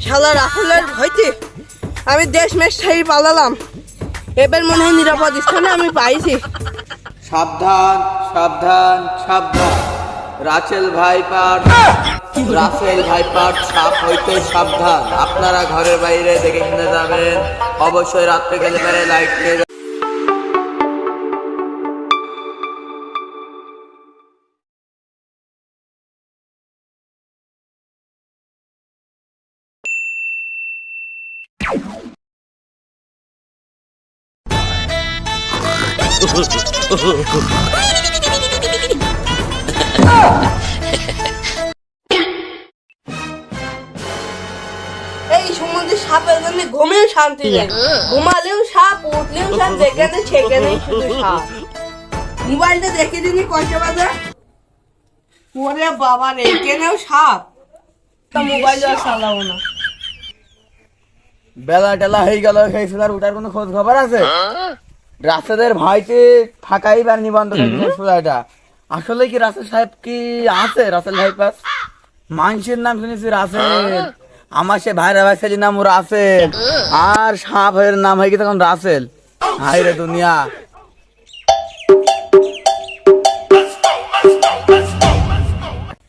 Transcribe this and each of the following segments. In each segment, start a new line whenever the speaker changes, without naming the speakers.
শালা রাহুলের ভয়তে আমি দেশ মেশ ছেড়ে পালালাম। এবার মনে হয় নিরাপদ স্থানে আমি পাইছি।
সাবধান সাবধান সাবধান, রাসেল ভাইপার সাপ হইতে সাবধান। আপনারা ঘরের বাইরে দেখে কিনে যাবেন, অবশ্যই রাত্রে গেলে পরে লাইট নিয়ে যাবেন।
এই সমুদ্রে সাপের জন্য ঘুমেও শান্তি নেই। ঘুমালেও সাপ, উঠলেও সাপ, যেখানে সেখানেই শুধু সাপ। মোবাইলটা দেখে দিনি কয়টা বাজে। ওরে বাবা রে, এখানেও সাপ। তা মোবাইল আর চালাবো না।
বেলা টেলা হয়ে গেল, সেই সুদার উঠার কোনো খোঁজ খবর আছে? রাসেলের ভয়তে থাকাই বার নিবন্ধ সুদাটা। আসলে কি রাসেল সাহেব কি আছে? রাসেল ভাই পাস মানুষের নাম শুনেছি রাসেল, আমার সে ভাইরা ভাই ছেলের নাম রাসেল, আর সাপ ভাইয়ের নাম হয়ে গেছে তখন রাসেল। হাই রে দুনিয়া।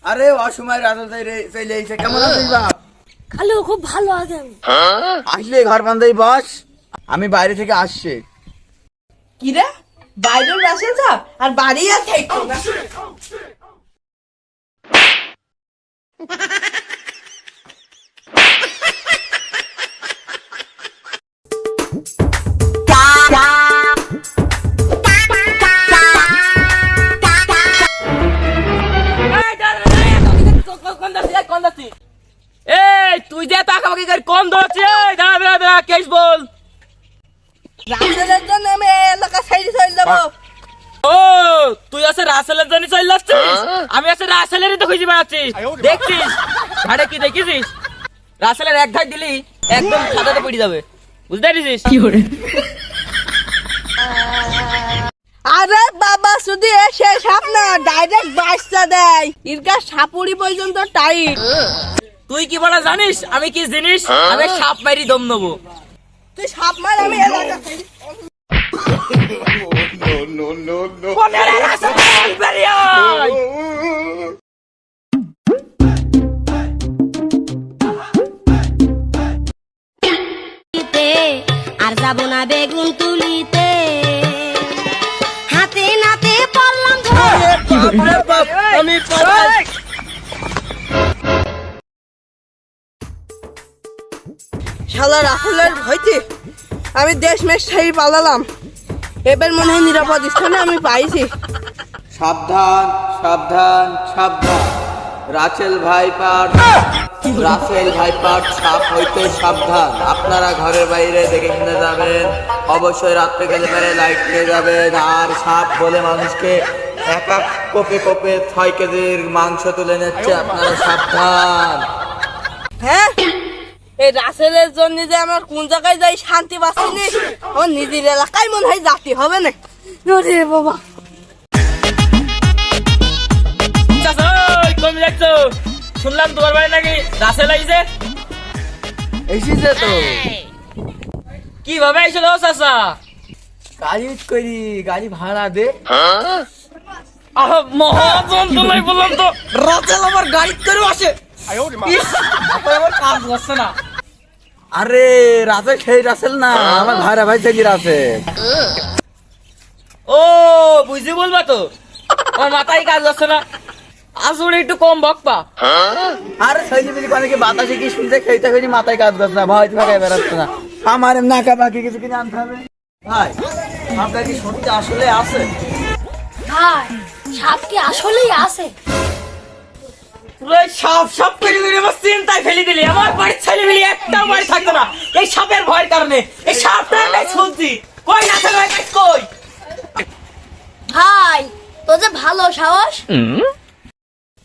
আরে অসময় রাসেল চলে এসে, কেমন আছিস বাপ?
খালো খুব ভালো আছে।
আসলে ঘর বান্ধাই বস, আমি বাইরে থেকে আসছি।
কি রে, বাইরেও রাসেল সাপ আর বাড়ি আর থাকতো না।
তুই যে তাকাবাকি কর কোন দোছে? দাঁড়া দাঁড়া দাঁড়া, কেস বল।
রাসেলের জন্য আমি এই এলাকা ছেড়ে চলে যাবো।
ও তুই আছে রাসেলের জন্য চলে আসছিস? আমি আছে রাসেলেরই তো খুঁজে বেড়াচ্ছি। দেখছিস ঘাড়ে কি দেখেছিস? রাসেলের এক ঘাট দিলি একদম খাতাতে পড়ে যাবে, বুঝতে পেরেছিস?
আরে বাবা, শুধু এসে সাপ না, ডাইরেক্ট বাচ্চা দেয়। ইরকা সাপুরি পর্যন্ত টাইট।
তুই কি বলা জানিস আমি কি জিনিস? আমি সাপ মারি দম নেবো।
তুই সাপ মার, আমি এলাকা ছেড়ে
বনেরে রাসেল বেরিয়ে আয়।
আর যাবো না বেগুন তুলিতে, হাতে নাতে পড়লাম
আমি পালাই।
শালা রাহুলের ভয়তে আমি দেশ মেশ ছেড়ে পালালাম। এবার মনে হয় নিরাপদ স্থানে আমি পাইছি।
সাবধান সাবধান সাবধান, রাসেল ভাইপার সাপ হইতে সাবধান। আপনারা ঘরের বাইরে দেখে কিনে যাবেন, অবশ্যই রাত্রে গেলে পরে লাইট নিয়ে যাবেন। আর সাপ বলে মানুষকে এক এক কোপে কোপে 6 কেজির মাংস তুলে নিচ্ছে, আপনারা সাবধান।
হ্যাঁ, এই রাসেলের জন্য যে আমার কোন জায়গায় যাই শান্তি পাচ্ছি না। আমার নিজের এলাকায় মনে হয় জাতি হবে না। রে বাবা,
কমে যাচ্ছ, শুনলাম তোমার বাড়ি নাকি রাসেল আইছে।
এসেছে তো,
কিভাবে আইছিল চাচা?
গাড়ি করি, গাড়ি ভাড়া দে।
আহ মহাজন, তোমায় বললাম তো রাসেল আমার গাড়ি করে আসে। ইস, আপনার আমার কাজ করছে না।
আরে রাসেল সেই রাসেল না, আমার ভাইরা ভাই ছেলে রাসেল।
ও বুঝি বলবা তো, আমার মাথায় কাজ করছে না। আসলে একটু কম বকপা।
আরে ছেলে মিলি অনেকে বাতাসে কি শুনতে খেতে খেতে মাথায় কাজ করছে না, ভয় থাকায় বেড়াচ্ছে না। আমার নাকা বাকি কিছু কিনে আনতে হবে। ভাই আপনার কি সত্যি আসলে আছে?
ভাই, সাপ কি আসলেই আছে?
পুরো সাপ সাপ করে দিলে আমার চিন্তায় ফেলে দিলি। আমার বাড়ির ছেলে মিলি একটাও বাড়ি থাকতো না এই সাপের ভয়ের কারণে। এই সাপটা নাই শুনছি কই রাসেল ভাই, কই?
ভাই, তো যে ভালো সাহস।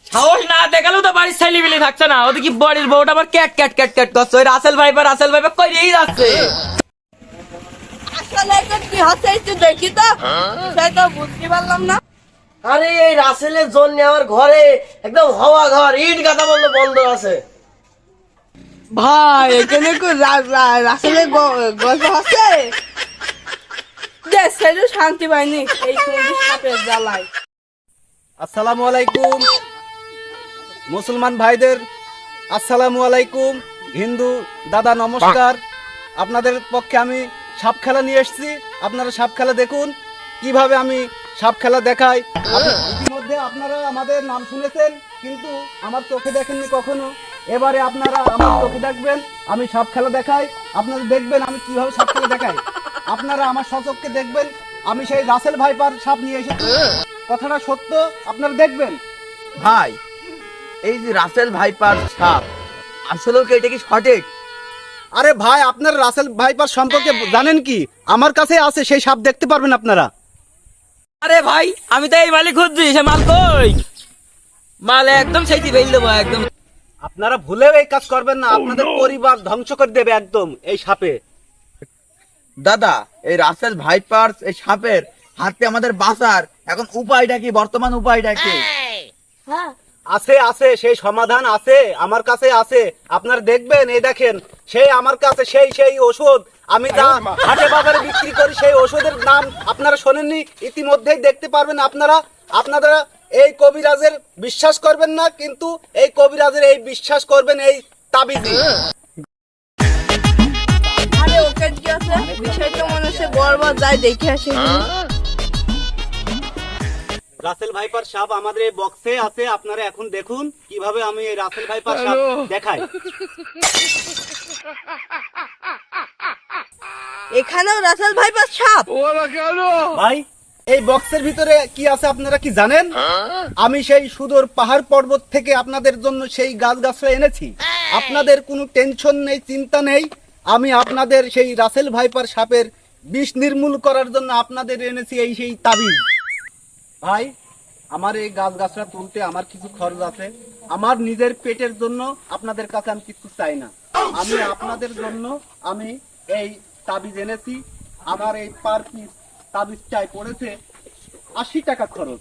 সাহস না দেখালেও তো বাড়ির ছেলে মিলি থাকছে না। ওদিকে বাড়ির বউটা আবার ক্যাট ক্যাট ক্যাট ক্যাট করছে। ওই রাসেল ভাই কইরেই যাচ্ছে।
আসলে এটা কি হচ্ছে একটু দেখি তো, সেটা বুঝতে পারলাম না।
আরে এই রাসেলের জন্য আমার ঘরে একদম হওয়া ঘর, ইট গাদা বন্ধ আছে।
ভাই এখানে রাসেলের গল্প আছে দেখ সেটা শান্তি পাইনি এই সমুদ্রের সাপের জ্বালায়।
আসসালামু আলাইকুম মুসলমান ভাইদের, আসসালামু আলাইকুম হিন্দু দাদা নমস্কার। আপনাদের পক্ষে আমি সাপ খেলা নিয়ে এসেছি। আপনারা সাপ খেলা দেখুন কিভাবে আমি সাপ খেলা দেখাই। ইতিমধ্যে আপনারা আমাদের নাম শুনেছেন, কিন্তু আমার চোখে দেখেননি কখনো। এবারে আপনারা আমার চোখে দেখবেন, আমি সাপ খেলা দেখাই। আপনারা দেখবেন আমি কিভাবে সাপ খেলা দেখাই। আপনারা আমার সচক্ষে দেখবেন আমি সেই রাসেল ভাইপার সাপ নিয়ে এসেছি। কথাটা সত্য, আপনারা দেখবেন।
ভাই এই যে রাসেল ভাইপার সাপ আসলে কি এটা কি সঠিক?
আরে ভাই, আপনার রাসেল ভাইপার সম্পর্কে জানেন কি? আমার কাছে আছে, সেই সাপ দেখতে পারবেন আপনারা।
আরে ভাই আমি তো এই মালই খুঁজছি, সে মাল কই? মাল একদম সেইটি ফেল দেবো একদম।
আপনারা ভুলেও এই কাজ করবেন না, আপনাদের পরিবার ধ্বংস করে দেবে একদম এই সাপে।
দাদা এই রাসেল ভাইপার এই সাপের হাতে আমাদের বাঁচার এখন উপায়টা কি, বর্তমান উপায়টা কি?
হ্যাঁ
আছে আছে, সেই সমাধান আছে, আমার কাছে আছে। আপনারা দেখবেন, এই দেখেন সেই আমার কাছে সেই ওষুধ আমি যা হাটে বাজারে বিক্রি করি, সেই ওষুধের নাম আপনারা শোনেননি? ইতিমধ্যেই দেখতে পারবেন আপনারা। আপনারা এই কবিরাজের বিশ্বাস করবেন না, কিন্তু এই কবিরাজের এই বিশ্বাস করবেন এই তাবিজে।
আরে ওকে কি আছে বিষয়টা মনে হচ্ছে বরবার যাই দেখে আসি।
রাসেল ভাইপার সাপ আমাদের এই বক্সে আছে। আপনারা এখন দেখুন কিভাবে আমি এই রাসেল ভাইপার সাপ দেখাই।
এখানেও রাসেল ভাইপার সাপ।
ভাই এই বক্সের ভিতরে কি আছে আপনারা কি জানেন? আমি সেই সুদূর পাহাড় পর্বত থেকে আপনাদের জন্য সেই গাছগাছরা এনেছি। আপনাদের কোনো টেনশন নেই, চিন্তা নেই। আমি আপনাদের সেই রাসেল ভাইপার সাপের বিষ নির্মূল করার জন্য আপনাদের এনেছি এই সেই তাবিজ। ভাই আমার এই গাছগাছরা তুলতে আমার কিছু খরচ আছে। আমার নিজের পেটের জন্য আপনাদের কাছে আমি কিছু চাই না। আমি আপনাদের জন্য আমি এই তাবিজ এনেছি। আমার এই পার পিস তাবিজটাই পড়েছে 80 টাকা খরচ।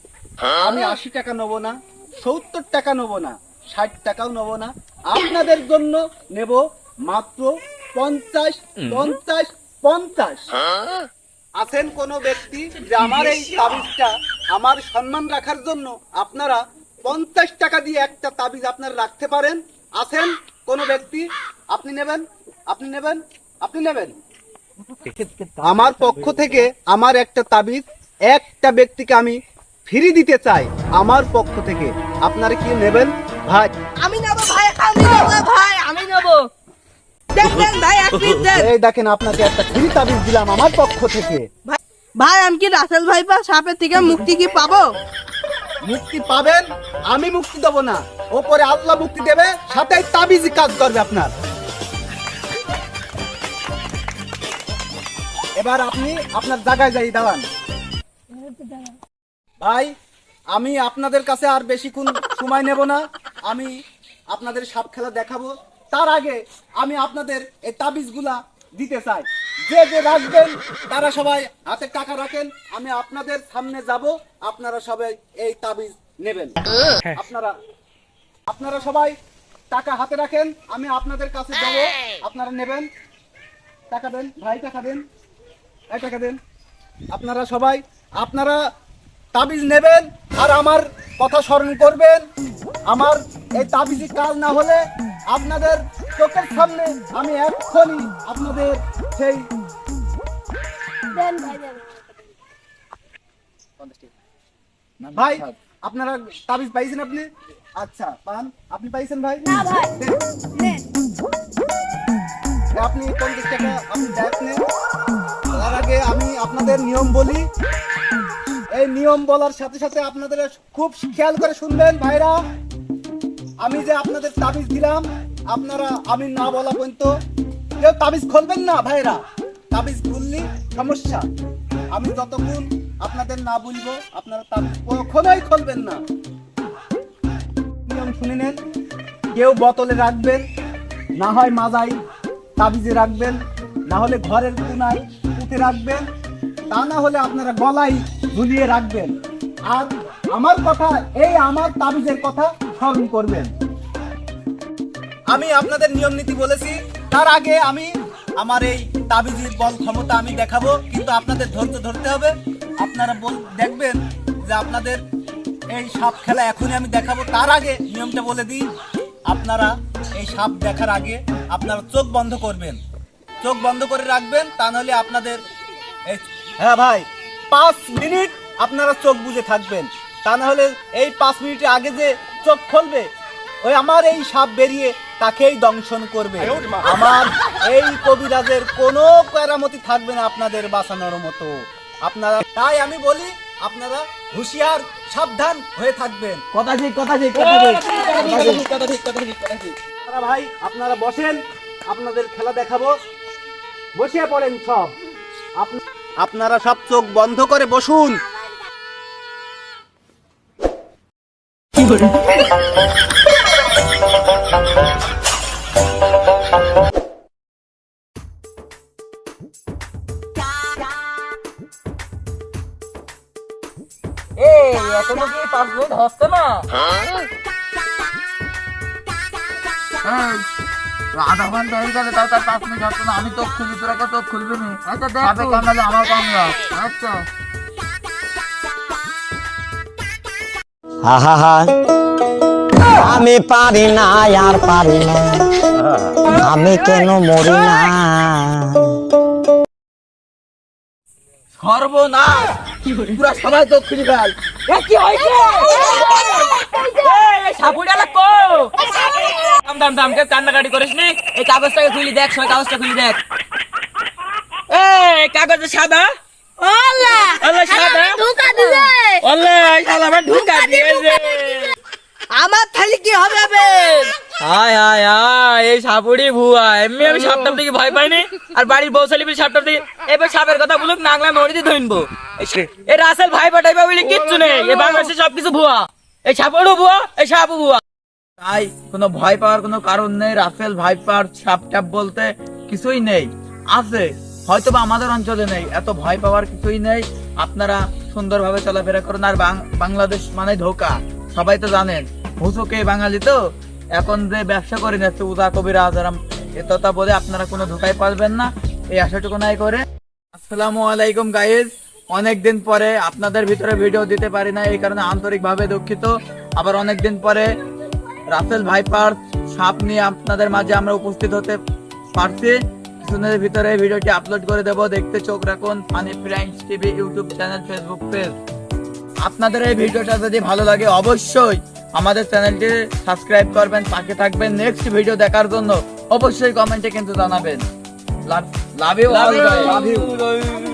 আমি 80 টাকা নেবো না, 70 টাকা নেবো না, 60 টাকাও নেবো না। আপনাদের জন্য নেব মাত্র 50। আছেন কোন ব্যক্তি যে আমার এই তাবিজটা আমার সম্মান রাখার জন্য আপনারা 50 টাকা দিয়ে একটা তাবিজ আপনারা রাখতে পারেন? আছেন কোন ব্যক্তি? আপনি নেবেন? আমার পক্ষ থেকে আমার একটা তাবিজ একটা ব্যক্তিকে আমি ফ্রি দিতে চাই আমার পক্ষ থেকে। আপনারা কি নেবেন ভাই?
আমি নেবো ভাই, আমি নেবো। দেন ভাই এক পিস দেন।
এই দেখেন, আপনাকে একটা ফ্রি তাবিজ দিলাম আমার পক্ষ থেকে।
ভাই আমি কি রাসেল ভাইপার সাপের থেকে মুক্তি কি পাবো?
মুক্তি পাবেন, আমি মুক্তি দেবো না, ওপরে আল্লাহ মুক্তি দেবে, সাথে তাবিজই কাজ করবে আপনার। এবার আপনি আপনার জায়গায় যাই দাঁড়ান। ভাই আমি আপনাদের কাছে আর বেশিক্ষণ সময় নেব না, আমি আপনাদের সাপ খেলা দেখাবো। তার আগে আমি আপনাদের এই তাবিজগুলা দিতে চাই। যে যে রাখবেন তারা সবাই হাতে টাকা রাখেন, আমি আপনাদের সামনে যাব, আপনারা সবাই এই তাবিজ নেবেন। আপনারা সবাই টাকা হাতে রাখেন, আমি আপনাদের কাছে যাব, আপনারা নেবেন। টাকা দেন ভাই, টাকা দেন, এই টাকা দেন। আপনারা সবাই তাবিজ নেবেন আর আমার কথা স্মরণ করবেন। আমার এই তাবিজি কাজ না হলে আপনাদের চোখের সামনে আমি এক্ষুনি আপনাদের সেই
দেন ভাই দেন।
ভাই আপনারা তাবিজ পাইছেন? আপনি আচ্ছা পান, আপনি পাইছেন ভাই?
না ভাই নেন।
আপনি 50 টাকা আপনি ব্যাগ নেন। তার আগে আমি আপনাদের নিয়ম বলি। এই নিয়ম বলার সাথে সাথে আপনাদের খুব খেয়াল করে শুনবেন ভাইরা। আমি যে আপনাদের তাবিজ দিলাম, আপনারা আমি না বলা পর্যন্ত কেউ তাবিজ খুলবেন না ভাইরা। তাবিজ খুললি সমস্যা। আমি যতক্ষণ আপনাদের না বলবো আপনারা তাবিজ কখনোই খুলবেন না। নিয়ম শুনে নেন। কেউ বোতলে রাখবেন, না হয় মাজায় তাবিজে রাখবেন, না হলে ঘরের কোনায় পুঁতে রাখবেন, তা না হলে আপনারা গলায় ঝুলিয়ে রাখবেন। আর আমার কথা, এই আমার তাবিজের কথা স্মরণ করবেন। আমি আপনাদের নিয়ম নীতি বলেছি, তার আগে আমি আমার এই তাবিজের বল ক্ষমতা আমি দেখাবো, কিন্তু আপনাদের ধৈর্য ধরতে হবে। আপনারা দেখবেন যে আপনাদের এই সাপ খেলা এখনই আমি দেখাবো। তার আগে নিয়মটা বলে দিই, আপনারা এই সাপ দেখার আগে আপনারা চোখ বন্ধ করবেন, চোখ বন্ধ করে রাখবেন, তা নাহলে আপনাদের এই, হ্যাঁ ভাই, 5 মিনিট আপনারা চোখ বুজে থাকবেন, তা নাহলে এই 5 মিনিটের আগে যে চোখ খুলবে ওই আমার এই সাপ বেরিয়ে তাকেই দংশন করবে। আমার এই কবিরাজের কোনো কেরামতি থাকবে না আপনাদের বাঁচানোর মতো। আপনারা, তাই আমি বলি আপনারা হুঁশিয়ার সাবধান হয়ে থাকবেন।
কথা ঠিক কথা ঠিক কথা ঠিক।
আপনারা ভাই আপনারা বসেন, আপনাদের খেলা দেখাবো। বসিয়ে পড়েন সব, আপনারা সব চোখ বন্ধ করে বসুন।
এই এখনো কি 5 মিনিট হচ্ছে না?
আধা ঘন্টা হয়ে গেলে তাও তার 5 মিনিট হচ্ছে না। আমি চোখ খুলি, তোরা কেউ চোখ খুলবি না। আচ্ছা দেখ কামড়ালে আমার কামড়া। আচ্ছা
আহা আমি পারি না, আর পারি না, আমি কেন মরি না।
সর্বনাশ, পুরা সবাই চোখ খুলি ফেল।
এ কি হইছে? এই সাপুড়ালা কো? দাম কে কান্নাকাটি করিস নি। এই কাগজটাকে খুলি দেখ, সবাই কাগজটা খুলি দেখ। এই কাগজে সাদা,
আল্লাহ
আল্লাহ সাদা,
ধোকা দিলে
আল্লাহ শালা আমার ঢুকা দিয়েছে।
আমার থালি কি হবে বে?
হায় হায় হায়, এই সাপুড়ি ভুয়া। এমনি আমি সাপটার দিকে ভয় পাইনি, আর বাড়ির বউ ছেলে সাপটার দিকে। এবার সাপের কথা বলুক, নাংলা নড়িতে ধরবো। এই রাসেল ভাই পাঠাইবা বলে কিচ্ছু নেই। এই বাংলাদেশে সবকিছু ভুয়া। এই সাপুড়ও ভুয়া, এই সাপও ভুয়া।
তাই কোনো ভয় পাওয়ার কোনো কারণ নেই। রাসেল ভাইপার সাপ টাপ বলতে কিছুই নেই, আছে হয়তো বা আমাদের অঞ্চলে নেই। এত ভয় পাওয়ার কিছুই নেই। আপনারা সুন্দরভাবে চলাফেরা করুন। আর বাংলাদেশ মানে ধোকা, সবাই তো জানেন। হুসুকে বাঙালি তো এখন যে ব্যবসা করে নিচ্ছে উদা কবিরাজ এতটা বলে আপনারা কোনো ধোকায় পারবেন না, এই আশাটুকু নাই করে। আসসালামু আলাইকুম গাইজ, অনেকদিন পরে আপনাদের ভিতরে ভিডিও দিতে পারি না, এই কারণে আন্তরিকভাবে দুঃখিত। আবার অনেকদিন পরে রাসেল ভাইপার সাপ নিয়ে আপনাদের মাঝে আমরা উপস্থিত হতে পারছি। কিছুদিনের ভিতরে ভিডিওটি আপলোড করে দেব, দেখতে চোখ রাখুন funny primes TV YouTube channel, Facebook page. আপনাদের এই ভিডিওটা যদি ভালো লাগে অবশ্যই আমাদের চ্যানেলটি সাবস্ক্রাইব করবেন, পাশে থাকবেন। নেক্সট ভিডিও দেখার জন্য অবশ্যই কমেন্টে কিন্তু জানাবেন। Love you all, love you.